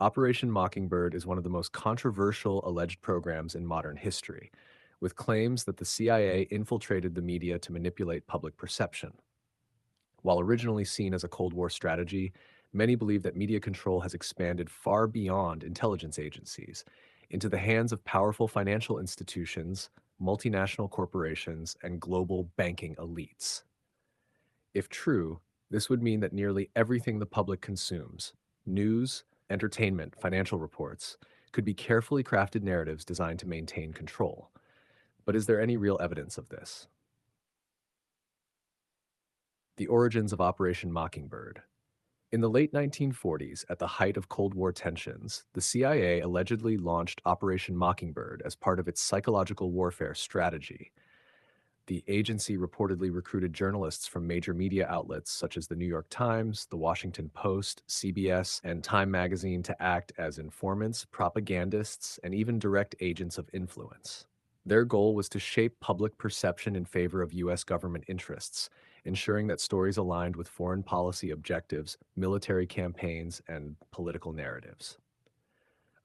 Operation Mockingbird is one of the most controversial alleged programs in modern history, with claims that the CIA infiltrated the media to manipulate public perception. While originally seen as a Cold War strategy, many believe that media control has expanded far beyond intelligence agencies into the hands of powerful financial institutions, multinational corporations, and global banking elites. If true, this would mean that nearly everything the public consumes news, entertainment, financial reports could be carefully crafted narratives designed to maintain control. But is there any real evidence of this? The origins of Operation Mockingbird. In the late 1940s, at the height of Cold War tensions, the CIA allegedly launched Operation Mockingbird as part of its psychological warfare strategy. The agency reportedly recruited journalists from major media outlets such as the New York Times, the Washington Post, CBS, and Time magazine to act as informants, propagandists, and even direct agents of influence. Their goal was to shape public perception in favor of U.S. government interests, ensuring that stories aligned with foreign policy objectives, military campaigns, and political narratives.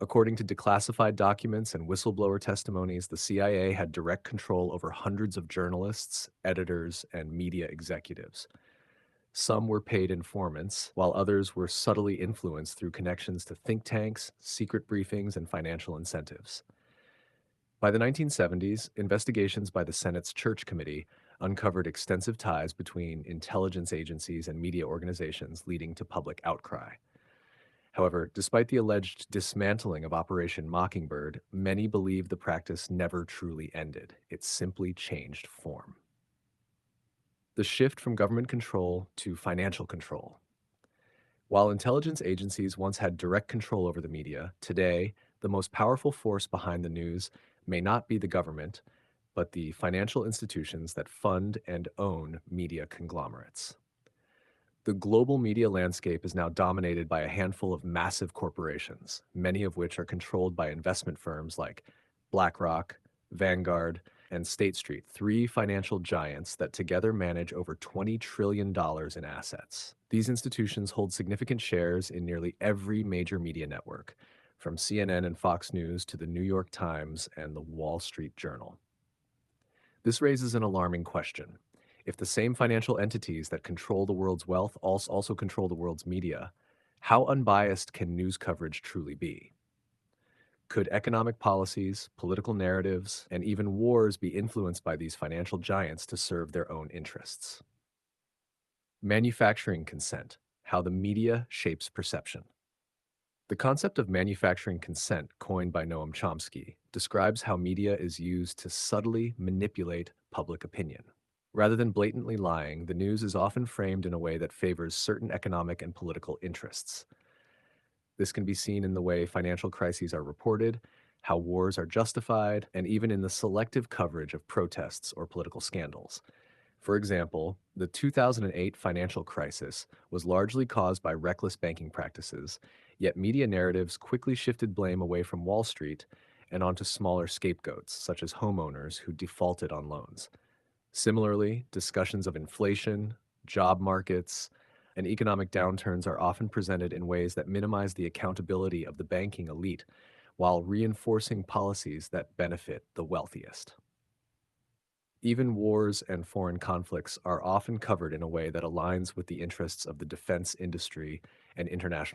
According to declassified documents and whistleblower testimonies, the CIA had direct control over hundreds of journalists, editors, and media executives. Some were paid informants, while others were subtly influenced through connections to think tanks, secret briefings, and financial incentives. By the 1970s, investigations by the Senate's Church Committee uncovered extensive ties between intelligence agencies and media organizations, leading to public outcry. However, despite the alleged dismantling of Operation Mockingbird, many believe the practice never truly ended. It simply changed form. The shift from government control to financial control. While intelligence agencies once had direct control over the media, today, the most powerful force behind the news may not be the government, but the financial institutions that fund and own media conglomerates. The global media landscape is now dominated by a handful of massive corporations, many of which are controlled by investment firms like BlackRock, Vanguard, and State Street, three financial giants that together manage over $20 trillion in assets. These institutions hold significant shares in nearly every major media network, from CNN and Fox News to the New York Times and the Wall Street Journal. This raises an alarming question. If the same financial entities that control the world's wealth also control the world's media, how unbiased can news coverage truly be? Could economic policies, political narratives, and even wars be influenced by these financial giants to serve their own interests? Manufacturing consent, how the media shapes perception. The concept of manufacturing consent, coined by Noam Chomsky, describes how media is used to subtly manipulate public opinion. Rather than blatantly lying, the news is often framed in a way that favors certain economic and political interests. This can be seen in the way financial crises are reported, how wars are justified, and even in the selective coverage of protests or political scandals. For example, the 2008 financial crisis was largely caused by reckless banking practices, yet media narratives quickly shifted blame away from Wall Street and onto smaller scapegoats, such as homeowners who defaulted on loans. Similarly, discussions of inflation, job markets, and economic downturns are often presented in ways that minimize the accountability of the banking elite while reinforcing policies that benefit the wealthiest. Even wars and foreign conflicts are often covered in a way that aligns with the interests of the defense industry and international